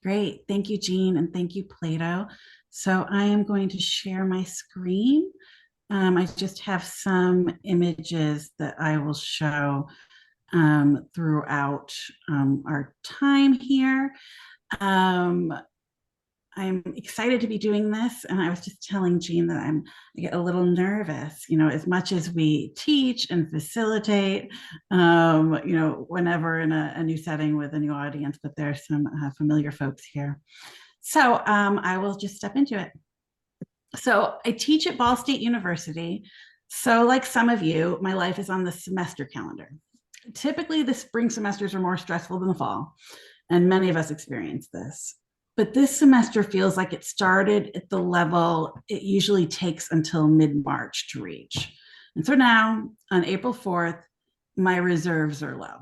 Great. Thank you, Jean, and thank you, Plato. So I am going to share my screen. I just have some images that I will show throughout our time here. Um, I'm excited to be doing this, and I was just telling Jean that I get a little nervous. As much as we teach and facilitate, whenever in a new setting with a new audience, but there's some familiar folks here. So I will just step into it. So I teach at Ball State University. So, like some of you, my life is on the semester calendar. Typically, the spring semesters are more stressful than the fall, and many of us experience this. But this semester feels like it started at the level it usually takes until mid-March to reach. And so now, on April 4th, my reserves are low,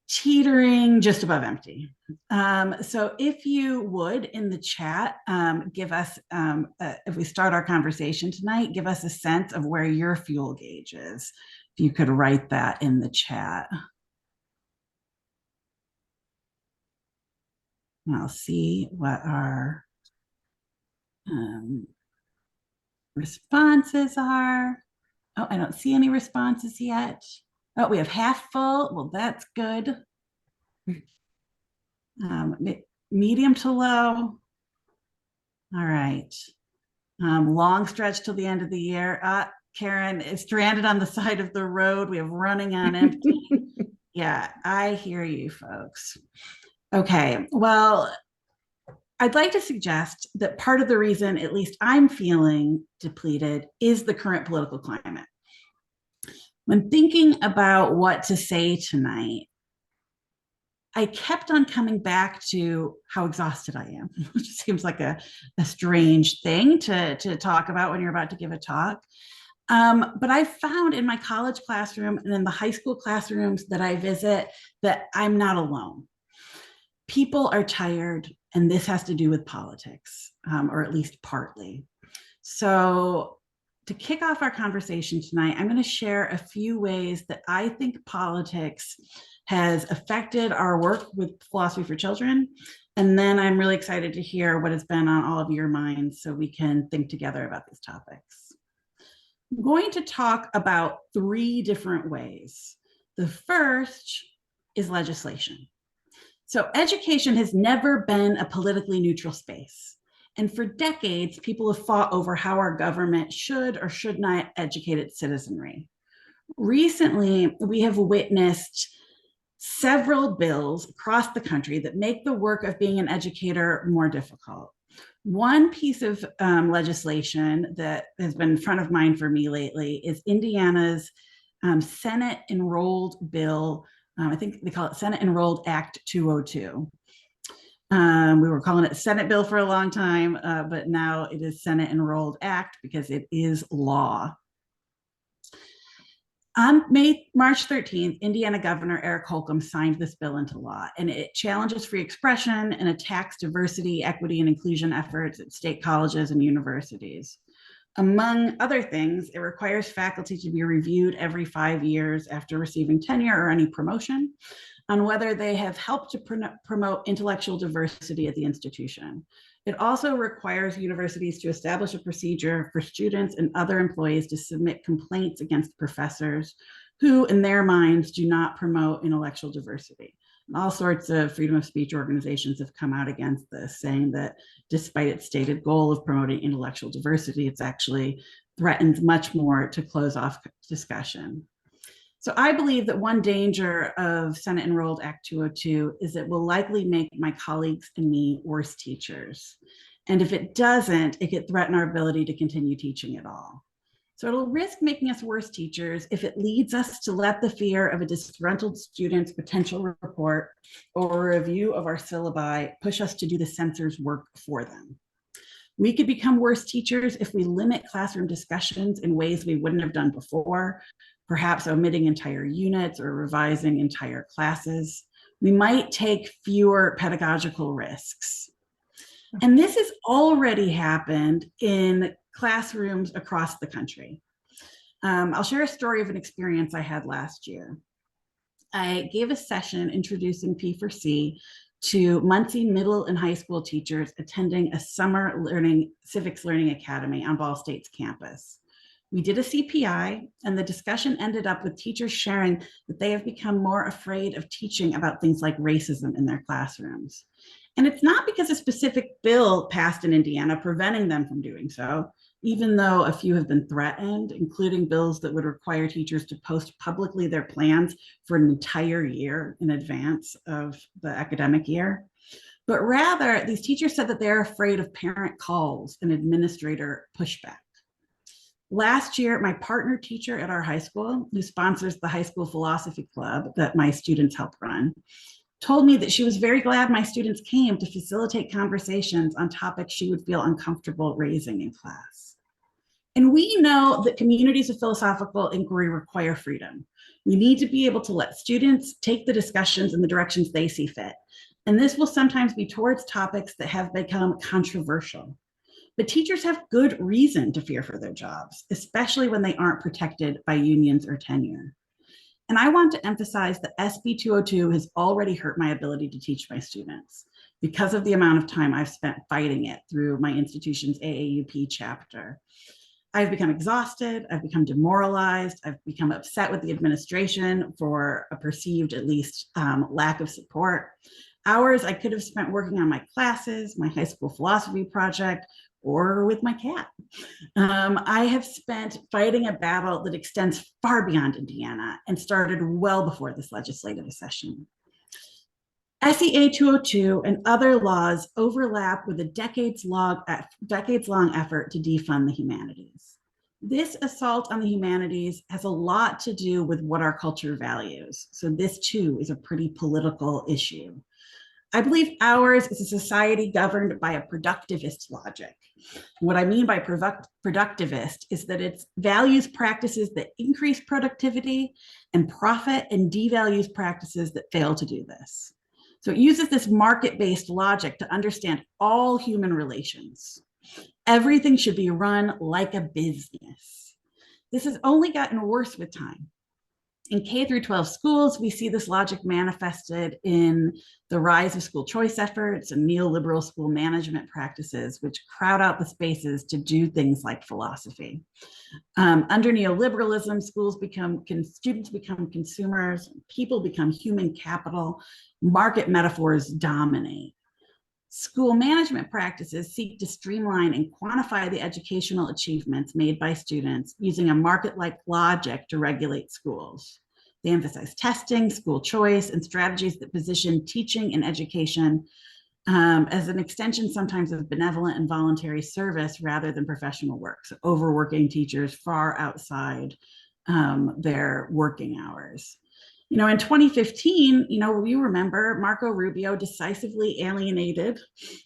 teetering just above empty. So if you would, in the chat, give us, if we start our conversation tonight, give us a sense of where your fuel gauge is. If you could write that in the chat. And I'll see what our responses are. Oh, I don't see any responses yet. Oh, we have half full. Well, that's good. Medium to low. All right. Long stretch till the end of the year. Karen is stranded on the side of the road. We have running on empty. Yeah, I hear you, folks. Okay, well, I'd like to suggest that part of the reason, at least I'm feeling depleted, is the current political climate. When thinking about what to say tonight, I kept on coming back to how exhausted I am, which seems like a strange thing to talk about when you're about to give a talk. But I found in my college classroom and in the high school classrooms that I visit that I'm not alone. People are tired, and this has to do with politics, or at least partly. So to kick off our conversation tonight, I'm going to share a few ways that I think politics has affected our work with Philosophy for Children. And then I'm really excited to hear what has been on all of your minds so we can think together about these topics. I'm going to talk about three different ways. The first is legislation. So education has never been a politically neutral space. And for decades, people have fought over how our government should or should not educate its citizenry. Recently, we have witnessed several bills across the country that make the work of being an educator more difficult. One piece of legislation that has been front of mind for me lately is Indiana's Senate enrolled bill. I think they call it Senate Enrolled Act 202. We were calling it Senate bill for a long time, but now it is Senate Enrolled Act because it is law. On March 13th, Indiana Governor Eric Holcomb signed this bill into law, and it challenges free expression and attacks diversity, equity, and inclusion efforts at state colleges and universities. Among other things, it requires faculty to be reviewed every 5 years after receiving tenure or any promotion on whether they have helped to promote intellectual diversity at the institution. It also requires universities to establish a procedure for students and other employees to submit complaints against professors who, in their minds, do not promote intellectual diversity. And all sorts of freedom of speech organizations have come out against this, saying that despite its stated goal of promoting intellectual diversity, it's actually threatens much more to close off discussion. So I believe that one danger of Senate Enrolled Act 202 is it will likely make my colleagues and me worse teachers. And if it doesn't, it could threaten our ability to continue teaching at all. So it'll risk making us worse teachers if it leads us to let the fear of a disgruntled student's potential report or a review of our syllabi push us to do the censor's work for them. We could become worse teachers if we limit classroom discussions in ways we wouldn't have done before, perhaps omitting entire units or revising entire classes. We might take fewer pedagogical risks. And this has already happened in classrooms across the country. I'll share a story of an experience I had last year. I gave a session introducing P4C to Muncie middle and high school teachers attending a summer civics learning academy on Ball State's campus. We did a CPI, and the discussion ended up with teachers sharing that they have become more afraid of teaching about things like racism in their classrooms. And it's not because a specific bill passed in Indiana preventing them from doing so, even though a few have been threatened, including bills that would require teachers to post publicly their plans for an entire year in advance of the academic year. But rather, these teachers said that they're afraid of parent calls and administrator pushback. Last year, my partner teacher at our high school, who sponsors the high school philosophy club that my students help run, told me that she was very glad my students came to facilitate conversations on topics she would feel uncomfortable raising in class. And we know that communities of philosophical inquiry require freedom. We need to be able to let students take the discussions in the directions they see fit. And this will sometimes be towards topics that have become controversial. But teachers have good reason to fear for their jobs, especially when they aren't protected by unions or tenure. And I want to emphasize that SB 202 has already hurt my ability to teach my students because of the amount of time I've spent fighting it through my institution's AAUP chapter. I've become exhausted, I've become demoralized, I've become upset with the administration for a perceived, at least, lack of support. Hours I could have spent working on my classes, my high school philosophy project, or with my cat. I have spent fighting a battle that extends far beyond Indiana and started well before this legislative session. SEA 202 and other laws overlap with a decades-long effort to defund the humanities. This assault on the humanities has a lot to do with what our culture values. So this too is a pretty political issue. I believe ours is a society governed by a productivist logic. What I mean by productivist is that it values practices that increase productivity and profit and devalues practices that fail to do this. So it uses this market-based logic to understand all human relations. Everything should be run like a business. This has only gotten worse with time. In K through 12 schools, we see this logic manifested in the rise of school choice efforts and neoliberal school management practices, which crowd out the spaces to do things like philosophy. Under neoliberalism, students become consumers, people become human capital, market metaphors dominate. School management practices seek to streamline and quantify the educational achievements made by students using a market-like logic to regulate schools. They emphasize testing, school choice, and strategies that position teaching and education as an extension sometimes of benevolent and voluntary service rather than professional work. So overworking teachers far outside their working hours. In 2015, we remember Marco Rubio decisively alienated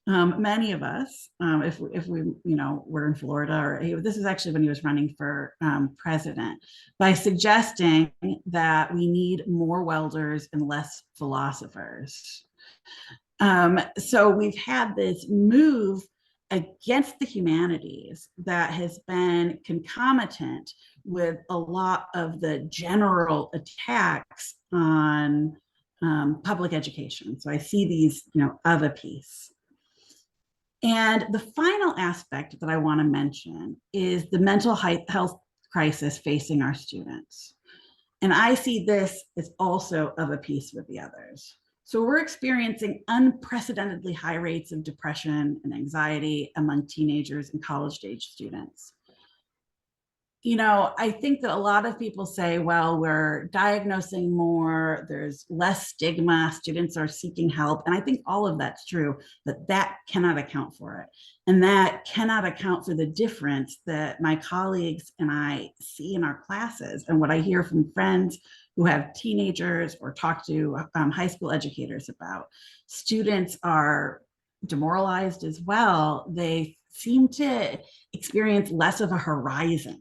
many of us, if we were in Florida, or this is actually when he was running for president, by suggesting that we need more welders and less philosophers. So we've had this move against the humanities that has been concomitant with a lot of the general attacks on public education. So I see these, of a piece. And the final aspect that I want to mention is the mental health crisis facing our students. And I see this as also of a piece with the others. So we're experiencing unprecedentedly high rates of depression and anxiety among teenagers and college-age students. I think that a lot of people say, well, we're diagnosing more, there's less stigma, students are seeking help. And I think all of that's true, but that cannot account for it. And that cannot account for the difference that my colleagues and I see in our classes and what I hear from friends who have teenagers or talk to high school educators about. Students are demoralized as well. They seem to experience less of a horizon.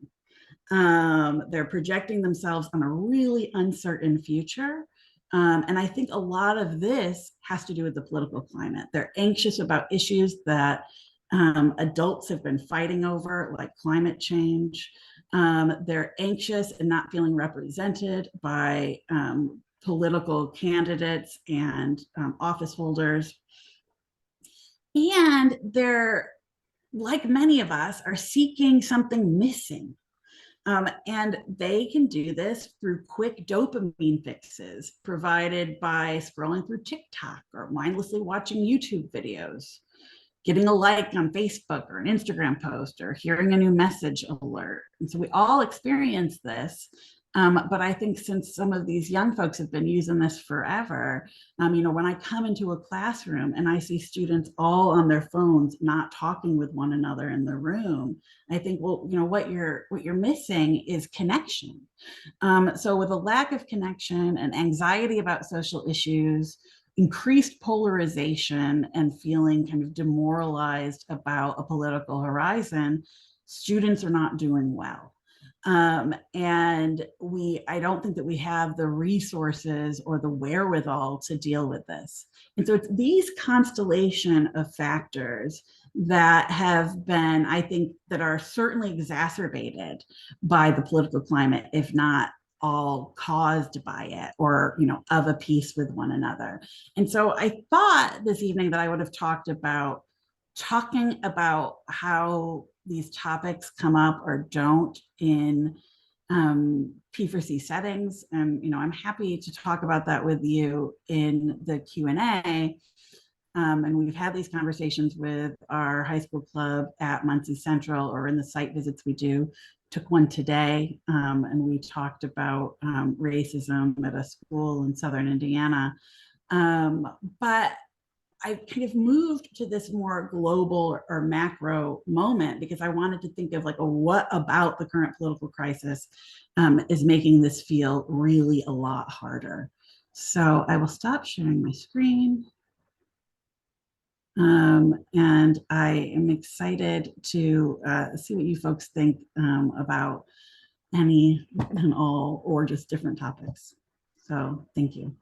They're projecting themselves on a really uncertain future. And I think a lot of this has to do with the political climate. They're anxious about issues that adults have been fighting over, like climate change. They're anxious and not feeling represented by political candidates and office holders. And they're, like many of us, are seeking something missing. And they can do this through quick dopamine fixes provided by scrolling through TikTok or mindlessly watching YouTube videos, getting a like on Facebook or an Instagram post, or hearing a new message alert. And so we all experience this. But I think since some of these young folks have been using this forever, when I come into a classroom and I see students all on their phones, not talking with one another in the room, I think, well, what you're missing is connection. So with a lack of connection and anxiety about social issues, increased polarization, and feeling kind of demoralized about a political horizon, students are not doing well. And I don't think that we have the resources or the wherewithal to deal with this. And so it's these constellation of factors that have been, I think, that are certainly exacerbated by the political climate, if not all caused by it, or of a piece with one another. And so I thought this evening that I would have talking about how these topics come up or don't in P4C settings. And I'm happy to talk about that with you in the Q&A. And we've had these conversations with our high school club at Muncie Central, or in the site visits we do. Took one today, and we talked about racism at a school in Southern Indiana. But I kind of moved to this more global or macro moment because I wanted to think of what about the current political crisis is making this feel really a lot harder. So I will stop sharing my screen. And I am excited to see what you folks think about any and all, or just different topics. So thank you.